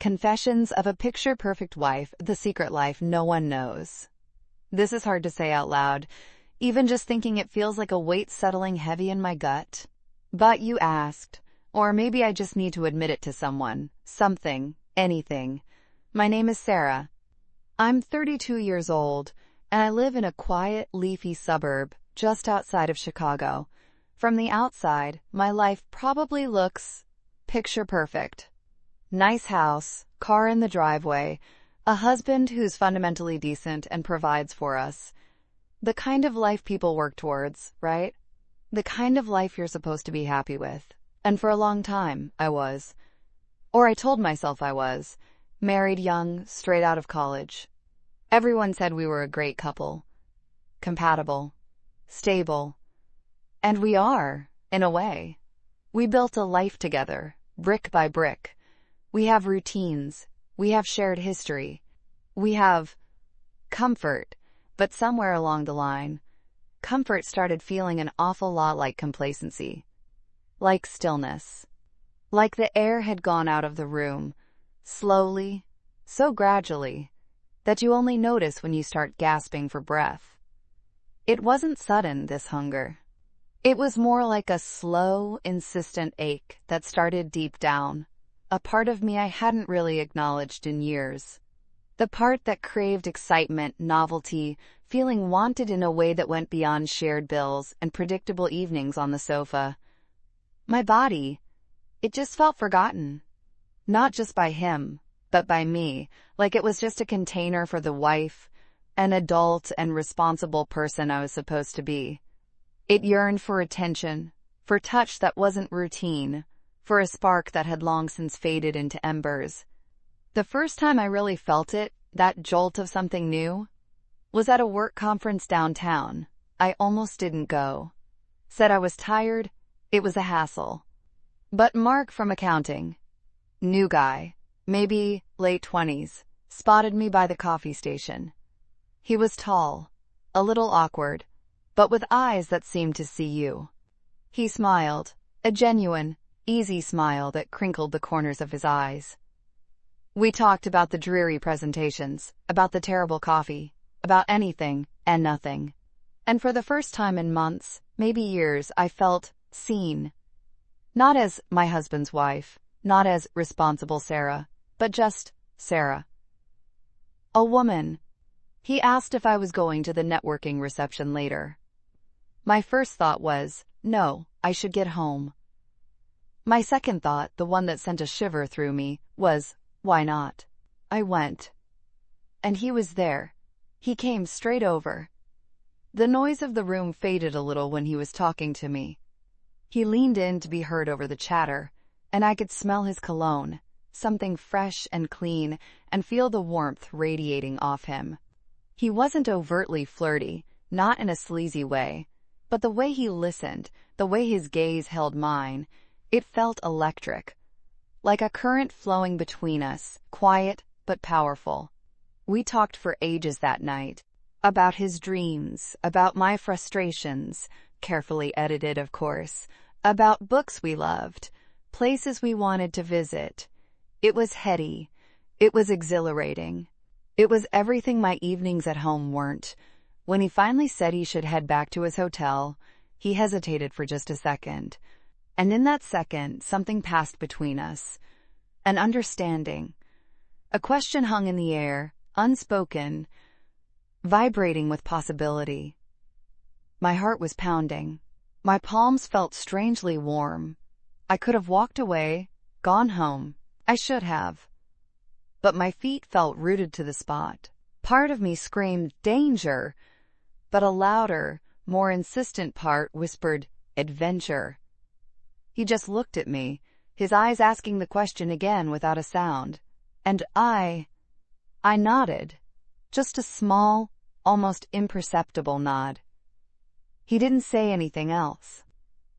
Confessions of a Picture-Perfect Wife, The Secret Life No One Knows. This is hard to say out loud. Even just thinking it feels like a weight settling heavy in my gut. But you asked. Or maybe I just need to admit it to someone. Something. Anything. My name is Sarah. I'm 32 years old, and I live in a quiet, leafy suburb just outside of Chicago. From the outside, my life probably looks picture perfect. Nice house, car in the driveway, a husband who's fundamentally decent and provides for us. The kind of life people work towards, right? The kind of life you're supposed to be happy with. And for a long time, I was. Or I told myself I was. Married young, straight out of college. Everyone said we were a great couple. Compatible. Stable. And we are, in a way. We built a life together, brick by brick. We have routines. We have shared history. We have comfort. But somewhere along the line, comfort started feeling an awful lot like complacency. Like stillness. Like the air had gone out of the room, slowly, so gradually, that you only notice when you start gasping for breath. It wasn't sudden, this hunger. It was more like a slow, insistent ache that started deep down, a part of me I hadn't really acknowledged in years. The part that craved excitement, novelty, feeling wanted in a way that went beyond shared bills and predictable evenings on the sofa. My body, it just felt forgotten. Not just by him, but by me, like it was just a container for the wife, an adult and responsible person I was supposed to be. It yearned for attention, for touch that wasn't routine, for a spark that had long since faded into embers. The first time I really felt it, that jolt of something new, was at a work conference downtown. I almost didn't go. Said I was tired, it was a hassle. But Mark from accounting, new guy, maybe late 20s, spotted me by the coffee station. He was tall, a little awkward, but with eyes that seemed to see you. He smiled, a genuine, easy smile that crinkled the corners of his eyes. We talked about the dreary presentations, about the terrible coffee, about anything and nothing. And for the first time in months, maybe years, I felt seen. Not as my husband's wife, not as responsible Sarah, but just Sarah. A woman. He asked if I was going to the networking reception later. My first thought was, no, I should get home. My second thought, the one that sent a shiver through me, was, why not? I went. And he was there. He came straight over. The noise of the room faded a little when he was talking to me. He leaned in to be heard over the chatter, and I could smell his cologne, something fresh and clean, and feel the warmth radiating off him. He wasn't overtly flirty, not in a sleazy way, but the way he listened, the way his gaze held mine, it felt electric. Like a current flowing between us, quiet but powerful. We talked for ages that night, about his dreams, about my frustrations, carefully edited of course, about books we loved, places we wanted to visit. It was heady. It was exhilarating. It was everything my evenings at home weren't. When he finally said he should head back to his hotel, he hesitated for just a second. And in that second, something passed between us. An understanding. A question hung in the air, unspoken, vibrating with possibility. My heart was pounding. My palms felt strangely warm. I could have walked away, gone home. I should have. But my feet felt rooted to the spot. Part of me screamed, danger, but a louder, more insistent part whispered, adventure. He just looked at me, his eyes asking the question again without a sound. And I nodded. Just a small, almost imperceptible nod. He didn't say anything else.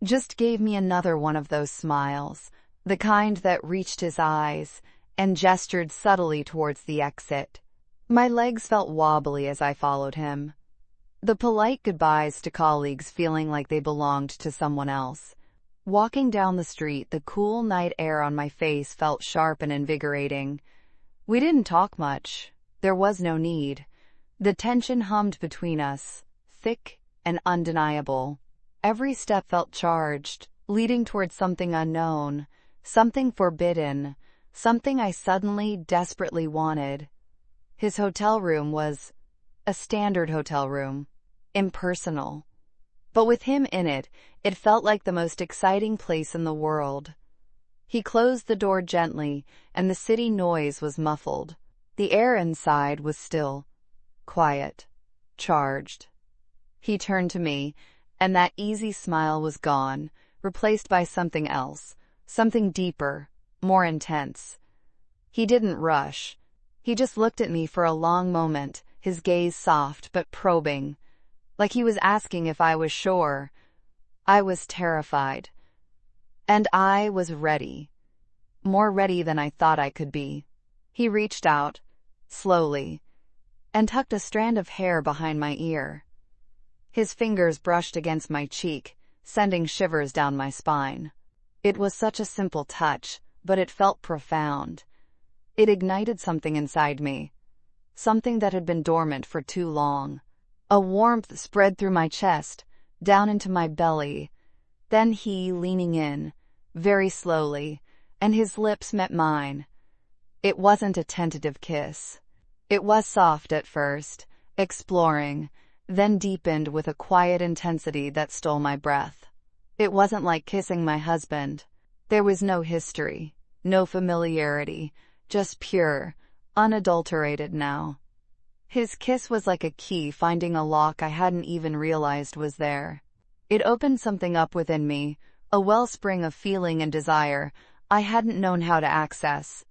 Just gave me another one of those smiles, the kind that reached his eyes and gestured subtly towards the exit. My legs felt wobbly as I followed him. The polite goodbyes to colleagues feeling like they belonged to someone else. Walking down the street, the cool night air on my face felt sharp and invigorating. We didn't talk much. There was no need. The tension hummed between us, thick and undeniable. Every step felt charged, leading towards something unknown, something forbidden, something I suddenly, desperately wanted. His hotel room was a standard hotel room, impersonal. But with him in it, it felt like the most exciting place in the world. He closed the door gently, and the city noise was muffled. The air inside was still, quiet, charged. He turned to me, and that easy smile was gone, replaced by something else, something deeper, more intense. He didn't rush. He just looked at me for a long moment, his gaze soft but probing, like he was asking if I was sure. I was terrified. And I was ready. More ready than I thought I could be. He reached out, slowly, and tucked a strand of hair behind my ear. His fingers brushed against my cheek, sending shivers down my spine. It was such a simple touch, but it felt profound. It ignited something inside me, something that had been dormant for too long. A warmth spread through my chest, down into my belly. Then he, leaning in, very slowly, and his lips met mine. It wasn't a tentative kiss. It was soft at first, exploring, then deepened with a quiet intensity that stole my breath. It wasn't like kissing my husband. There was no history, no familiarity, just pure, unadulterated now. His kiss was like a key finding a lock I hadn't even realized was there. It opened something up within me, a wellspring of feeling and desire I hadn't known how to access.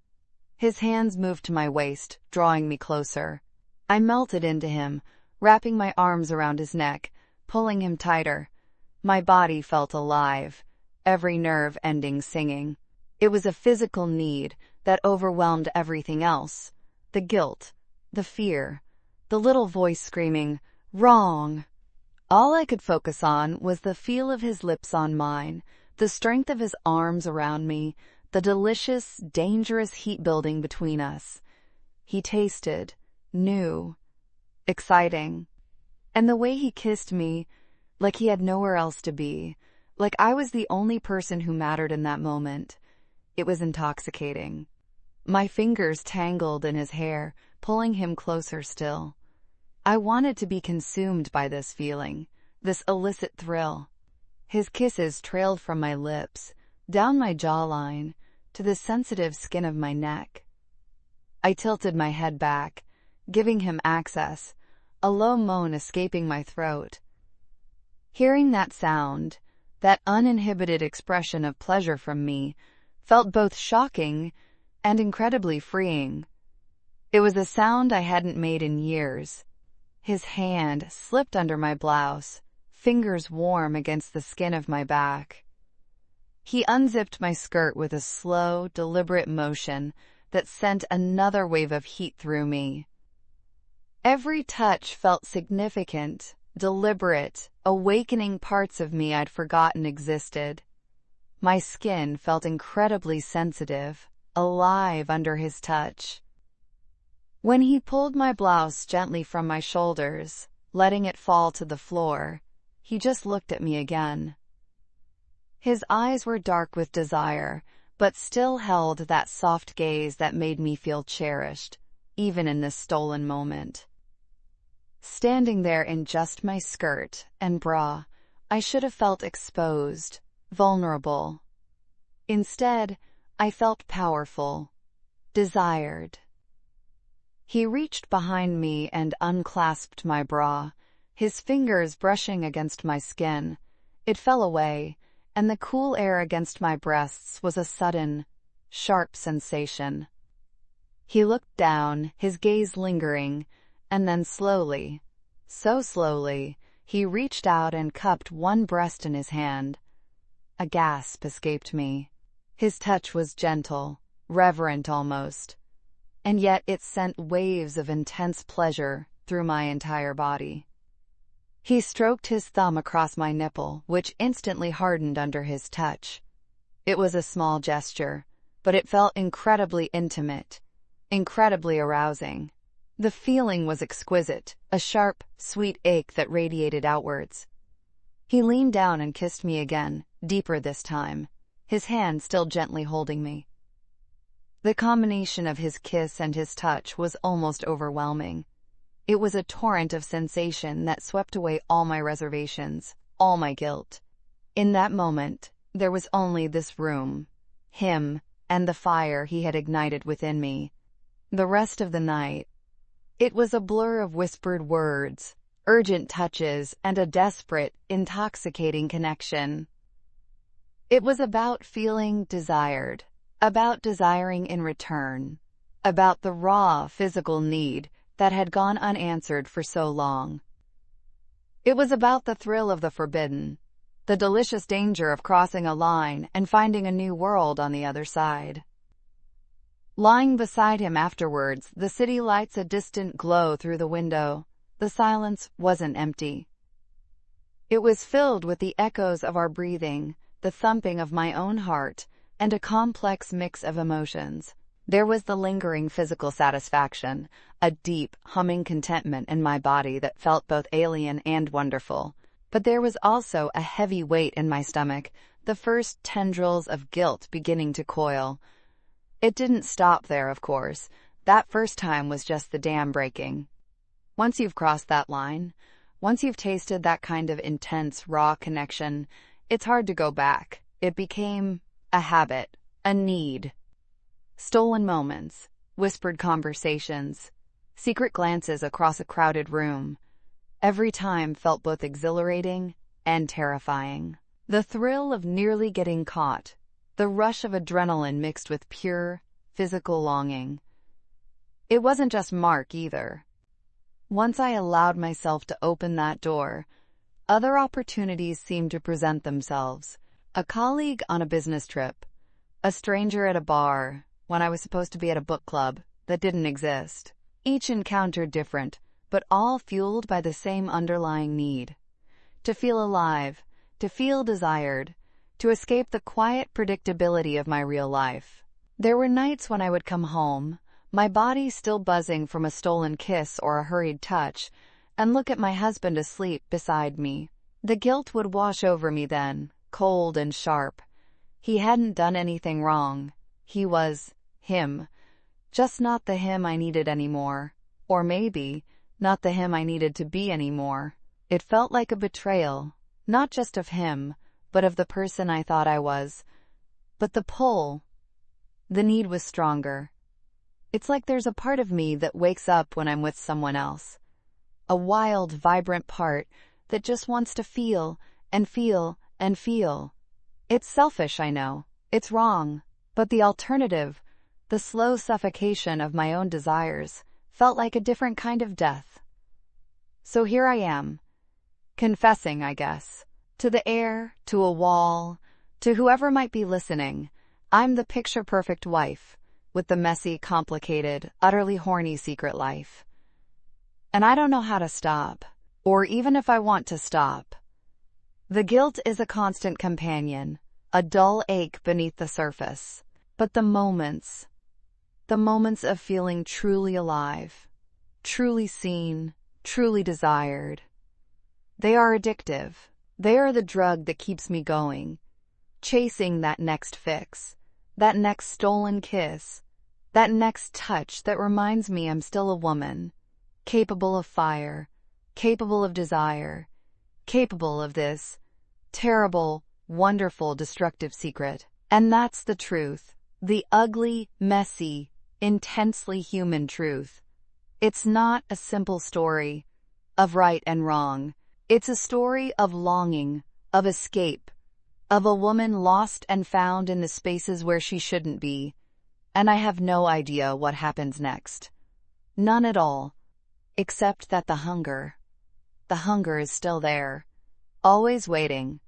His hands moved to my waist, drawing me closer. I melted into him, wrapping my arms around his neck, pulling him tighter. My body felt alive, every nerve ending singing. It was a physical need that overwhelmed everything else. The guilt, the fear, the little voice screaming, "Wrong!" All I could focus on was the feel of his lips on mine, the strength of his arms around me, the delicious, dangerous heat building between us. He tasted, new, exciting. And the way he kissed me, like he had nowhere else to be, like I was the only person who mattered in that moment. It was intoxicating. My fingers tangled in his hair, pulling him closer still. I wanted to be consumed by this feeling, this illicit thrill. His kisses trailed from my lips, down my jawline, to the sensitive skin of my neck. I tilted my head back, giving him access, a low moan escaping my throat. Hearing that sound, that uninhibited expression of pleasure from me, felt both shocking and incredibly freeing. It was a sound I hadn't made in years. His hand slipped under my blouse, fingers warm against the skin of my back. He unzipped my skirt with a slow, deliberate motion that sent another wave of heat through me. Every touch felt significant, deliberate, awakening parts of me I'd forgotten existed. My skin felt incredibly sensitive, alive under his touch. When he pulled my blouse gently from my shoulders, letting it fall to the floor, he just looked at me again. His eyes were dark with desire, but still held that soft gaze that made me feel cherished, even in this stolen moment. Standing there in just my skirt and bra, I should have felt exposed, vulnerable. Instead, I felt powerful, desired. He reached behind me and unclasped my bra, his fingers brushing against my skin. It fell away, and the cool air against my breasts was a sudden, sharp sensation. He looked down, his gaze lingering, and then slowly, so slowly, he reached out and cupped one breast in his hand. A gasp escaped me. His touch was gentle, reverent almost, and yet it sent waves of intense pleasure through my entire body. He stroked his thumb across my nipple, which instantly hardened under his touch. It was a small gesture, but it felt incredibly intimate, incredibly arousing. The feeling was exquisite, a sharp, sweet ache that radiated outwards. He leaned down and kissed me again, deeper this time, his hand still gently holding me. The combination of his kiss and his touch was almost overwhelming. It was a torrent of sensation that swept away all my reservations, all my guilt. In that moment, there was only this room, him, and the fire he had ignited within me. The rest of the night, it was a blur of whispered words, urgent touches, and a desperate, intoxicating connection. It was about feeling desired, about desiring in return, about the raw physical need that had gone unanswered for so long. It was about the thrill of the forbidden, the delicious danger of crossing a line and finding a new world on the other side. Lying beside him afterwards, the city lights a distant glow through the window. The silence wasn't empty. It was filled with the echoes of our breathing, the thumping of my own heart, and a complex mix of emotions. There was the lingering physical satisfaction, a deep, humming contentment in my body that felt both alien and wonderful. But there was also a heavy weight in my stomach, the first tendrils of guilt beginning to coil. It didn't stop there, of course. That first time was just the dam breaking. Once you've crossed that line, once you've tasted that kind of intense, raw connection, it's hard to go back. It became a habit, a need. Stolen moments, whispered conversations, secret glances across a crowded room. Every time felt both exhilarating and terrifying. The thrill of nearly getting caught, the rush of adrenaline mixed with pure, physical longing. It wasn't just Mark either. Once I allowed myself to open that door, other opportunities seemed to present themselves. A colleague on a business trip, a stranger at a bar, when I was supposed to be at a book club that didn't exist. Each encounter different, but all fueled by the same underlying need. To feel alive, to feel desired, to escape the quiet predictability of my real life. There were nights when I would come home, my body still buzzing from a stolen kiss or a hurried touch, and look at my husband asleep beside me. The guilt would wash over me then, cold and sharp. He hadn't done anything wrong. He was him, just not the him I needed anymore, or maybe not the him I needed to be anymore. It felt like a betrayal, not just of him, but of the person I thought I was. But the pull, the need was stronger. It's like there's a part of me that wakes up when I'm with someone else. A wild, vibrant part that just wants to feel and feel and feel. It's selfish, I know. It's wrong. But the alternative, the slow suffocation of my own desires, felt like a different kind of death. So here I am, confessing, I guess, to the air, to a wall, to whoever might be listening. I'm the picture-perfect wife, with the messy, complicated, utterly horny secret life. And I don't know how to stop, or even if I want to stop. The guilt is a constant companion, a dull ache beneath the surface. But the moments of feeling truly alive, truly seen, truly desired, they are addictive. They are the drug that keeps me going, chasing that next fix, that next stolen kiss, that next touch that reminds me I'm still a woman, capable of fire, capable of desire, capable of this terrible, wonderful, destructive secret. And that's the truth, the ugly, messy, intensely human truth. It's not a simple story of right and wrong. It's a story of longing, of escape, of a woman lost and found in the spaces where she shouldn't be. And I have no idea what happens next. None at all. Except that the hunger is still there, always waiting.